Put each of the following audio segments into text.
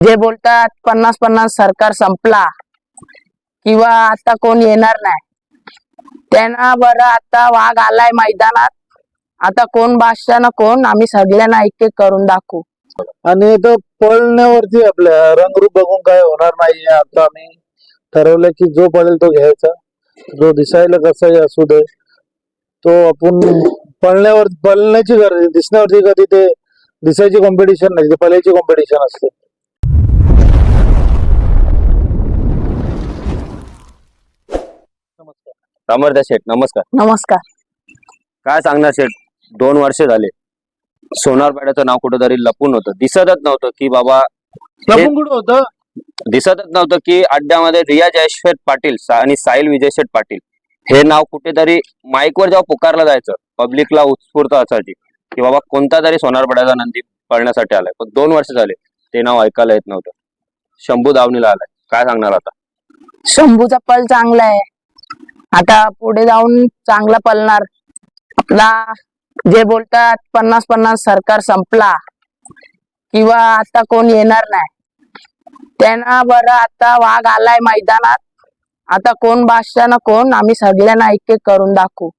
जे बोलतात 50-50 सरकार संपला किंवा आता कोण येणार नाही, त्यांना बरं आता वाघ आलाय मैदानात, आता कोण बादशाह ना कोण, आम्ही सगळ्यांना एक एक करून दाखवू. आणि तो पळण्यावरती आपल्या रंगरूप बघून काय होणार नाहीये. आता आम्ही ठरवलं की जो पळेल तो घ्यायचा, जो दिसायला कसाही असू दे, तो आपण पळण्याची गरज आहे. दिसण्यावरती कधी ते दिसायची कॉम्पिटिशन नाही, ते पळायची कॉम्पिटिशन असते. समर्थ शेठ, नमस्कार. नमस्कार. काय सांगणार शेठ, 2 वर्ष झाले सोनारपाड्याचं नाव कुठेतरी लपून होतं, दिसतच नव्हतं की बाबा लपून कुठं होतं, दिसतच नव्हतं की अड्ड्यामध्ये रिया जयेश पाटील आणि साहिल विजय शेठ पाटील हे नाव कुठेतरी माईकवर जेव्हा पुकारलं जायचं, पब्लिकला उत्स्फूर्त असायची की बाबा कोणता तरी सोनारपाड्याचा नंदी पळण्यासाठी आलाय. पण 2 वर्ष झाले ते नाव ऐकायला येत नव्हतं. शंभू दावणीला आलाय, काय सांगणार आता? शंभूचा पल चांगला आहे, आता पुढे जाऊन चांगला पलणार. आपला जे बोलतात 50-50 सरकार संपला किंवा आता कोण येणार नाही, त्यांना बरं आता वाघ आलाय मैदानात, आता कोण बादशाह ना कोण, आम्ही सगळ्यांना एक एक करून दाखवू.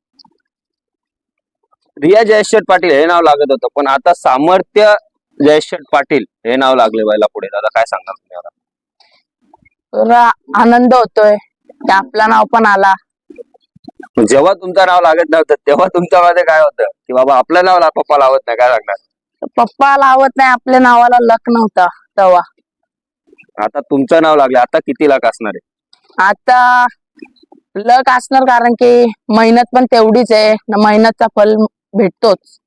रिया जयेश पाटील हे नाव लागत होतं, पण आता सामर्थ्य जयेश पाटील हे नाव लागले व्हायला पुढे. दादा काय सांगणार तुम्ही आता? तर आनंद होतोय की आपलं नाव पण आला. जेव्हा तुमचं नाव लागत नव्हतं तेव्हा तुमच्यामध्ये काय होतं की बाबा आपलं नाव पप्पा लावत नाही, काय सांगणार? पप्पा लावत नाही, आपल्या नावाला लक नव्हता तेव्हा. आता तुमचं नाव लागले, आता किती लाख असणार आहे? आता लक असणार, कारण की मेहनत पण तेवढीच आहे ना, मेहनतचा फल भेटतोच.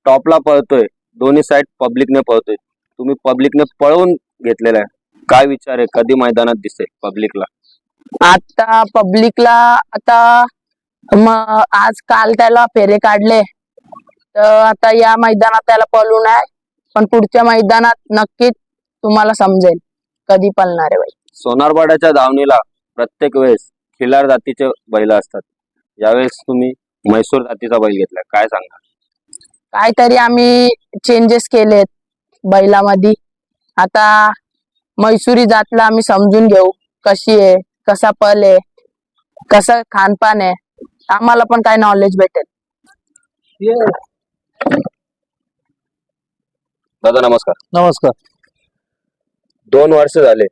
टॉपला पळतोय, दोन्ही साइड पब्लिकने पळतोय, तुम्ही पब्लिकने पळवून घेतलेला आहे. काय विचार आहे, कधी मैदानात दिसेल पब्लिकला? आता पब्लिकला आता आज काल त्याला फेरे काढले, तर आता या मैदानात त्याला पळून आहे, पण पुढच्या मैदानात नक्कीच तुम्हाला समजेल कधी पळणार आहे बाई. सोनारपाड्याच्या दावणीला प्रत्येक वेळेस खिलार जातीचे बैल असतात, यावेळेस तुम्ही म्हैसूर जातीचा बैल घेतलाय, काय सांगणार? काहीतरी आम्ही चेंजेस केलेत बैलामध्ये. आता म्हैसुरी जातला आम्ही समजून घेऊ कशी आहे, कसा पल आहे, कसं खानपान आहे, आम्हाला पण काय नॉलेज भेटेल. दादा नमस्कार. नमस्कार. 2 वर्ष झाले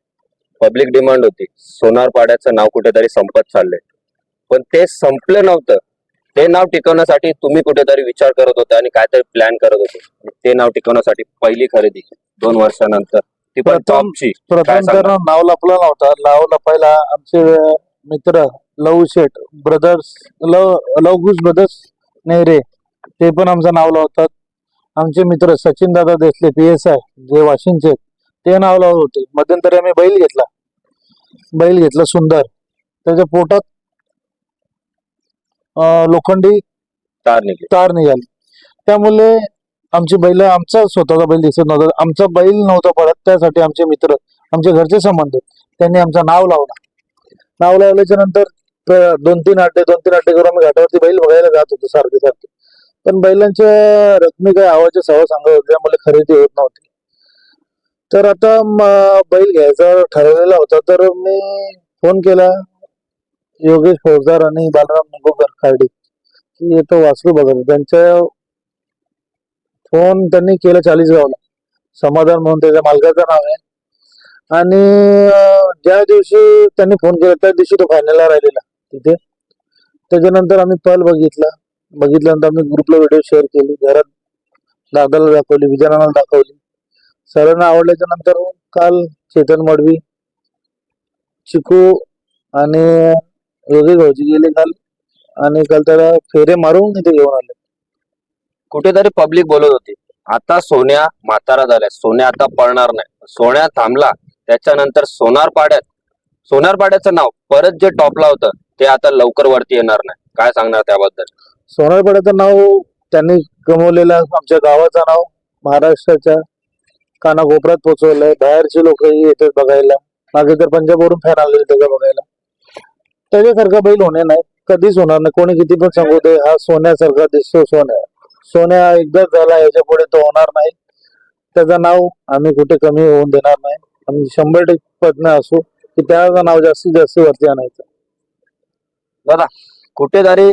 पब्लिक डिमांड होती, सोनारपाड्याचं नाव कुठेतरी संपत चाललंय, पण ते संपलं नव्हतं. ते नाव टिकवण्यासाठी तुम्ही कुठेतरी विचार करत होते आणि काहीतरी प्लॅन करत होते. ते नाव टिकवण्यासाठी पहिली खरेदी 2 वर्षानंतर, ती पण टॉपची. प्रथम तर नाव लपलं नव्हतं. नाव लपायला आमचे मित्र लव शेठ ब्रदर्स, लवकुश ब्रदर्स नेहरे, ते पण आमचं नाव लावतात. आमचे मित्र सचिन दादा देसले PSI जे वाशिमचे, ते नाव लावत होते. मध्यंतरी आम्ही बैल घेतला सुंदर, त्याच्या पोटात लोखंडी तार निघाली, त्यामुळे आमची बैल, आमचा स्वतःचा बैल दिसत नव्हता, आमचा बैल नव्हता पडत. त्यासाठी आमचे मित्र, आमचे घरचे संबंध, त्यांनी आमचं नाव लावलं. नाव लावल्याच्या नंतर 2-3 अड्डे करून आम्ही घाटावरती बैल बघायला जात होतो सारखे. पण बैलांच्या रकमी काही आवाजच्या सवय सांगत होते, त्यामुळे खरेदी होत नव्हती. तर आता बैल घ्यायचा ठरवलेला होता, तर मी फोन केला योगेश फौजदार आणि बालराम निगोकर खार्डी की येतो वासरू बघा. त्यांच्या फोन त्यांनी केला 40गावला, समाधान म्हणून त्याच्या मालकाचं नाव आहे. आणि ज्या दिवशी त्यांनी फोन केला त्या दिवशी तो फायनलला राहिलेला तिथे. त्याच्यानंतर आम्ही पल बघितल्यानंतर आम्ही ग्रुपला व्हिडिओ शेअर केली, घरात दादाला दाखवली, विजयाला दाखवली. सर्वांना आवडल्याच्या नंतर काल चेतन मडवी, चिकू आणि योगेश भाऊजी गेले काल, आणि काल त्याला फेरे मारून इथे घेऊन आले. कुठेतरी पब्लिक बोलत होती आता सोन्या म्हातारा झालाय, सोन्या आता पळणार नाही. सोन्या थांबला, त्याच्यानंतर सोनारपाड्याचं नाव परत जे टॉपला होतं ते आता लवकर वरती येणार नाही, काय सांगणार त्याबद्दल? सोनारपाड्याचं नाव त्यांनी कमवलेलं, आमच्या गावाचं नाव महाराष्ट्राच्या कानाकोपऱ्यात पोहोचवलंय. बाहेरचे लोकही येतात बघायला, मागे तर पंजाबवरून फॅन आलेले त्याच्या बघायला. त्याच्यासारखा बैल होणे नाही, कधीच होणार नाही. कोणी किती पण सांगू दे, हा सोन्यासारखा दिसतो. सोन्या एकदाच झाला, याच्या पुढे तो होणार नाही. त्याचं नाव आम्ही कुठे कमी होऊन देणार नाही. आम्ही 100% प्रयत्न असू की त्याचं नाव जास्तीत जास्त वरती आणायचं. दादा, कुठेतरी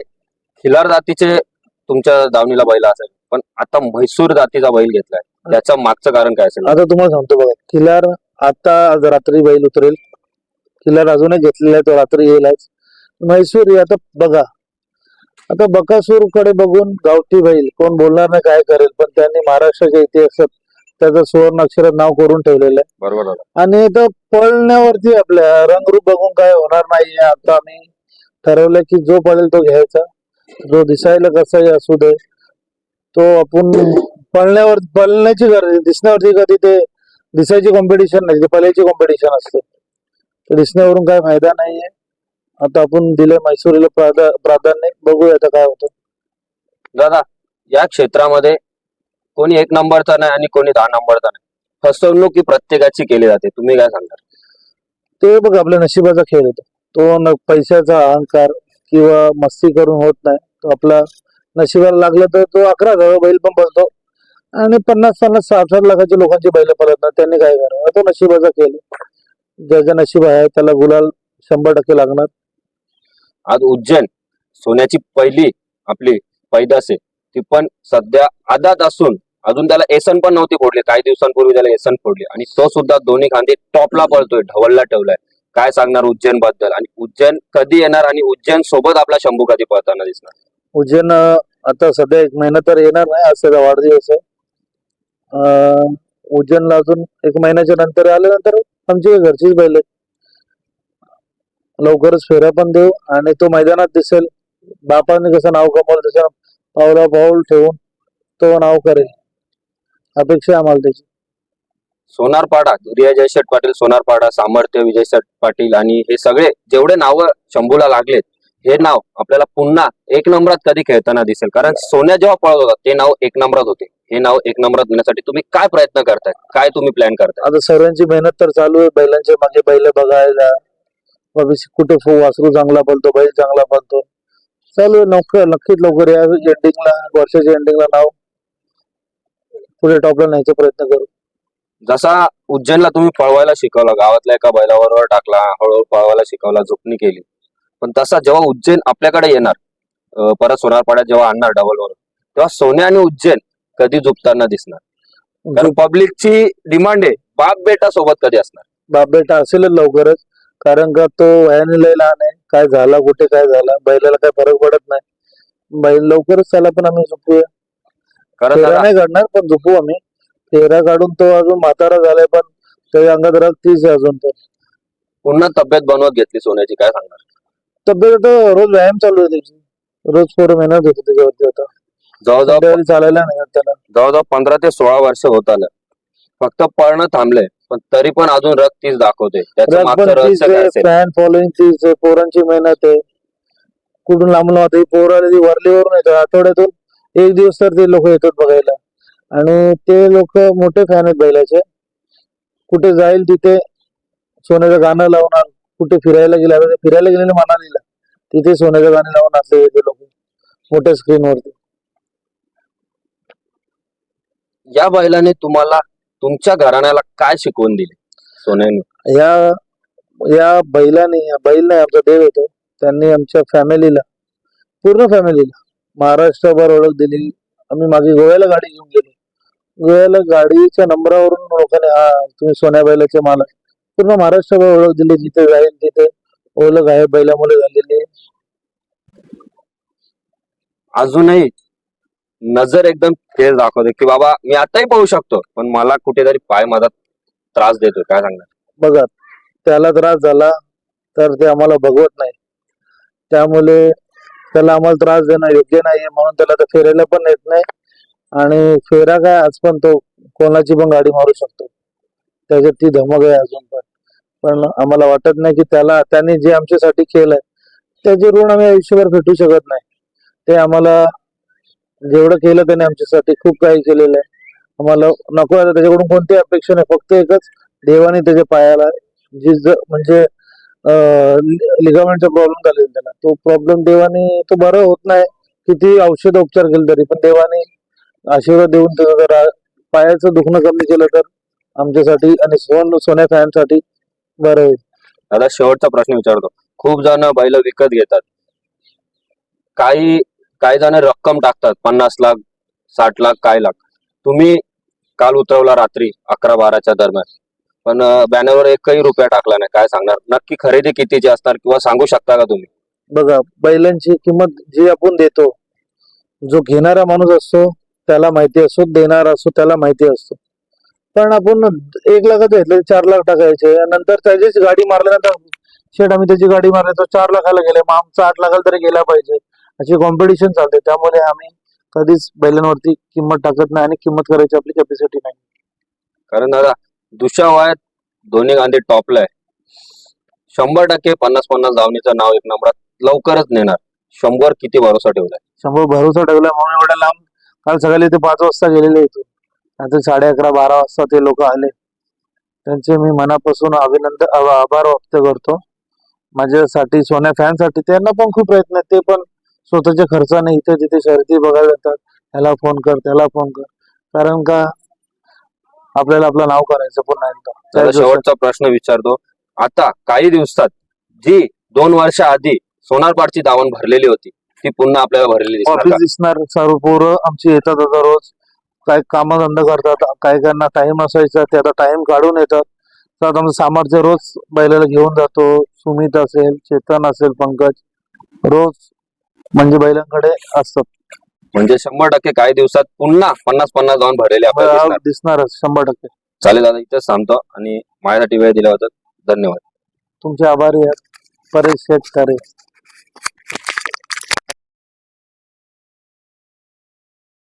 खिलार जातीचे तुमच्या दावणीला बैल असेल, पण आता म्हैसूर जातीचा बैल घेतलाय, त्याचं मागचं कारण काय असेल? आता तुम्हाला सांगतो बघा, खिलार आता आज रात्री बैल उतरेल, खिलार अजूनही घेतलेला आहे, तो रात्री येईलच. म्हैसूर हे आता बघा, आता बकासूर कडे बघून गावठी बैल कोण बोलणार नाही काय करेल, पण त्यांनी महाराष्ट्राच्या इतिहासात त्याचं सुवर्ण अक्षरात नाव करून ठेवलेलं आहे. बरोबर दादा. आणि तो पळण्यावरती आपल्या रंगरूप बघून काय होणार नाहीये. आता आम्ही ठरवलं की जो पळेल तो घ्यायचा, जो दिसायला कसाही असू दे, तो आपण पळण्याची गरज, दिसण्यावरती कधी ते दिसायची कॉम्पिटिशन नाही, ते पळायची कॉम्पिटिशन असते. तर दिसण्यावरून काय फायदा नाहीये. आता आपण दिले म्हैसूरीला प्राधान्य, बघूया आता काय होतं. दादा, या क्षेत्रामध्ये कोणी 1 नंबरचा नाही आणि कोणी 10 नंबरचा नाही. फसवणूक ही प्रत्येकाची केली जाते, तुम्ही काय सांगणार? ते बघ आपल्या नशिबाचा खेळ होतो. तो पैशाचा अहंकार किंवा मस्ती करून होत नाही. तो आपला नशिबाला लागलं तर तो 11,000 बैल पण पळतो आणि 50-50, 60-60 लाखाची लोकांची बैल पळत नाही. त्यांनी काय करावं? तो नशिबाचा खेळ आहे. ज्याच्या नशीब आहे त्याला गुलाल 100% लागणार. आज उज्जैन सोन्याची पहिली आपली पैदास आहे, ती पण सध्या आदात असून अजून त्याला एसन पण नव्हती फोडली. काही दिवसांपूर्वी त्याला एसन फोडली आणि तो सुद्धा दोन्ही खांदे टॉपला पळतोय, ढवळला ठेवलाय. काय सांगणार उज्जैन बद्दल? आणि उज्जैन कधी येणार आणि उज्जैन सोबत आपला शंभू कधी पळताना दिसणार? उज्जैन आता सध्या 1 महिना तर येणार नाही, आज त्याचा वाढदिवस आहे. उज्जैनला अजून 1 महिन्याच्या नंतर आल्यानंतर आमची घरचीच बैल आहेत. लवकरच फेऱ्या पण देऊ आणि तो मैदानात दिसेल. बापाने कसं नाव कमवलं तसं पावला पाऊल ठेवून तो नाव करेल, अपेक्षा आम्हाला त्याची. सोनारपाडा, रिया जयशेठ पाटील सोनारपाडा, सामर्थ्य विजयशेठ पाटील आणि हे सगळे जेवढे नावं शंभूला लागलेत, हे नाव आपल्याला पुन्हा 1 नंबरात कधी खेळताना दिसेल? कारण सोन्या जेव्हा पळत होता ते नाव 1 नंबरात होते, हे नाव 1 नंबरात नेण्यासाठी तुम्ही काय प्रयत्न करताय, काय तुम्ही प्लॅन करताय? आता सर्वांची मेहनत तर चालू आहे, बैलांच्या मागे बैल बघायला, भविष्य कुठे वासरू चांगला पळतो, बैल चांगला पळतो, चालू आहे. नक्कीच लवकर या एंडिंगला, वर्षाच्या एंडिंगला नाव पुढे टॉपला न्यायचा प्रयत्न करू. जसा उज्जैनला तुम्ही पळवायला शिकवला, गावातल्या एका बैलाबरोबर टाकला, हळूहळू पळवायला शिकवला, झुकणी केली, पण तसा जेव्हा उज्जैन आपल्याकडे येणार, परत सोनारपाड्यात जेव्हा आणणार डबलवर, तेव्हा सोन्या आणि उज्जैन कधी झुकताना दिसणार? कारण पब्लिकची डिमांड आहे, बाप बेटा सोबत कधी असणार? बाप बेटा असेलच लवकरच, कारण का तो वयाने लय लहान आहे. काय झाला, कुठे काय झाला, बैलाला काय फरक पडत नाही. बैल लवकरच त्याला पण आम्ही झुपूया. कारण फेरा दादा, नाही काढणार पण झुपू आम्ही. फेरा काढून तो अजून म्हातारा झालाय, पण त्याच्या अंगात रक्तीच आहे अजून. तो पुन्हा तब्येत बनवत घेतली सोन्याची, काय सांगणार? तब्येत आता रोज व्यायाम चालू आहे त्याची, रोज पोरं मेहनत होती त्याच्यावरती. आता जवळजवळ संध्याकाळी चालायला नाही येत त्याला. जवळजवळ 15 ते 16 वर्ष होत आलं, फक्त पळणं थांबलंय, पण तरी पण अजून रक्त तीच दाखवते. त्याचं मागचं रहस्य काय असेल? फॅन फॉलोइंग तीच आहे, पोरांची मेहनत आहे. कुठून लांबून होते पोरं, वरलीवरून येतात. आठवड्यातून 1 दिवस तर ते लोक येतात बघायला आणि ते लोक मोठे फॅन आहेत बैलाचे. कुठे जाईल तिथे सोन्याचं गाणं लावणार, कुठे फिरायला गेलेले मनालीला, तिथे सोन्याचं गाणं लावून असले ते लोक मोठ्या स्क्रीनवरती. या बैलाने तुम्हाला तुमच्या घराण्याला काय शिकवून दिली सोन्याने? या बैलाने, बैल नाही आमचा देव येतो, त्यांनी आमच्या फॅमिलीला, पूर्ण फॅमिलीला महाराष्ट्रभर ओळख दिली. आम्ही मागे गोव्याला गाडी घेऊन गेलो, गोव्याला गाडीच्या नंबरावरून लोकांनी हा तुम्ही सोन्या बैलाचे मालक, पूर्ण महाराष्ट्रभर ओळख दिली. जिथे जाईल तिथे ओळख आहे बैलामुळे झालेली आहे. अजूनही नजर एकदम तेज दाखवते की बाबा मी आताही पाहू शकतो, पण मला कुठेतरी पाय माझा त्रास देतोय, काय सांगणार? बघा, त्याला त्रास झाला तर ते आम्हाला बघवत नाही, त्यामुळे त्याला आम्हाला त्रास देणं योग्य नाहीये. म्हणून त्याला तर फेरायला पण येत नाही. आणि फेरा काय, आज पण तो कोणाची पण गाडी मारू शकतो, त्याच्यात ती धमक आहे अजून पण. पण आम्हाला वाटत नाही की त्याने जे आमच्यासाठी केलंय त्याचे ऋण आम्ही आयुष्यभर भेटू शकत नाही. ते आम्हाला जेवढं केलं त्याने आमच्यासाठी खूप काही केलेलं आहे. आम्हाला नको आहे त्याच्याकडून कोणती अपेक्षा नाही, फक्त एकच, देवाने त्याच्या पायाला म्हणजे लिगामेंटचा प्रॉब्लेम झालेला त्याला, तो प्रॉब्लेम देवाने, तो बरं होत नाही. किती औषध उपचार केले तरी पण देवाने आशीर्वाद देऊन त्याचा जरा पायाचं दुखणं कमी केलं तर आमच्यासाठी आणि सोन्या फॅनसाठी बरं होईल. दादा शेवटचा प्रश्न विचारतो. खूप जण बैल विकत घेतात, काही जण रक्कम टाकतात, 50 लाख 60 लाख काय लाख. तुम्ही काल उतरवला रात्री 11-12च्या दरम्यान, पण बॅनरवर एकही रुपया टाकला नाही. काय सांगणार, नक्की खरेदी कितीची असणार किंवा सांगू शकता का तुम्ही? बघा, बैलांची किंमत जी आपण देतो, जो घेणारा माणूस असतो त्याला माहिती असतो, देणारा असतो त्याला माहिती असतो. पण आपण 1 लाखाचं घेतलं 4 लाख टाकायचे, नंतर त्याचीच गाडी मारल्यानंतर शेट आम्ही त्याची गाडी मारली तर 4 लाखाला गेले, मग आमचा 8 लाखाला तरी गेला पाहिजे, अशी कॉम्पिटिशन चालते. त्यामुळे आम्ही कधीच बैलांवरती किंमत टाकत नाही आणि किंमत करायची आपली कॅपॅसिटी नाही. कारण दादा दुसऱ्या वयात दोन्ही गांधी टॉपला आहे. 100% 50-50 धावणीचं नाव एक नंबरात लवकरच नेणार. 100 किती भरोसा ठेवलाय? 100 भरोसा ठेवला म्हणून एवढ्या लांब. काल सकाळी ते 5 वाजता गेलेले होते, आता 11:30-12 वाजता ते लोक आले. त्यांचे मी मनापासून आभार व्यक्त करतो. माझ्यासाठी सोन्या फॅनसाठी त्यांना पण खूप प्रयत्न आहेत. ते पण स्वतःच्या खर्चाने इथे तिथे शर्यती बघायला जातात. ह्याला फोन कर त्याला फोन कर, कारण का आपल्याला आपलं नाव करायचं पुन्हा एकदा. दादा शेवटचा प्रश्न विचारतो. आता काही दिवसात जी 2 वर्ष आधी सोनारपाडची दावण भरलेली होती ती पुन्हा आपल्याला भरलेली दिसणार ऑफिस का? दिसणार. सर्व पोरं आमची येतात आता रोज, काय कामधंदा करतात, काय त्यांना टाइम असायचा ते आता टाइम काढून येतात. तर आता आमचं सामर्थ्य रोज बैलाला घेऊन जातो. सुमित असेल, चेतन असेल, पंकज रोज म्हणजे बैलांकडे असतात. म्हणजे 100% काही दिवसात पुन्हा 50-50 धावण भरलेली आपल्याला दिसणार. दिसणारच 100%. चालेल दादा, इथेच थांबतो आणि माझ्यासाठी वेळ दिल्याबद्दल धन्यवाद. तुमचे आभारी आहेत परेश शेठ करे.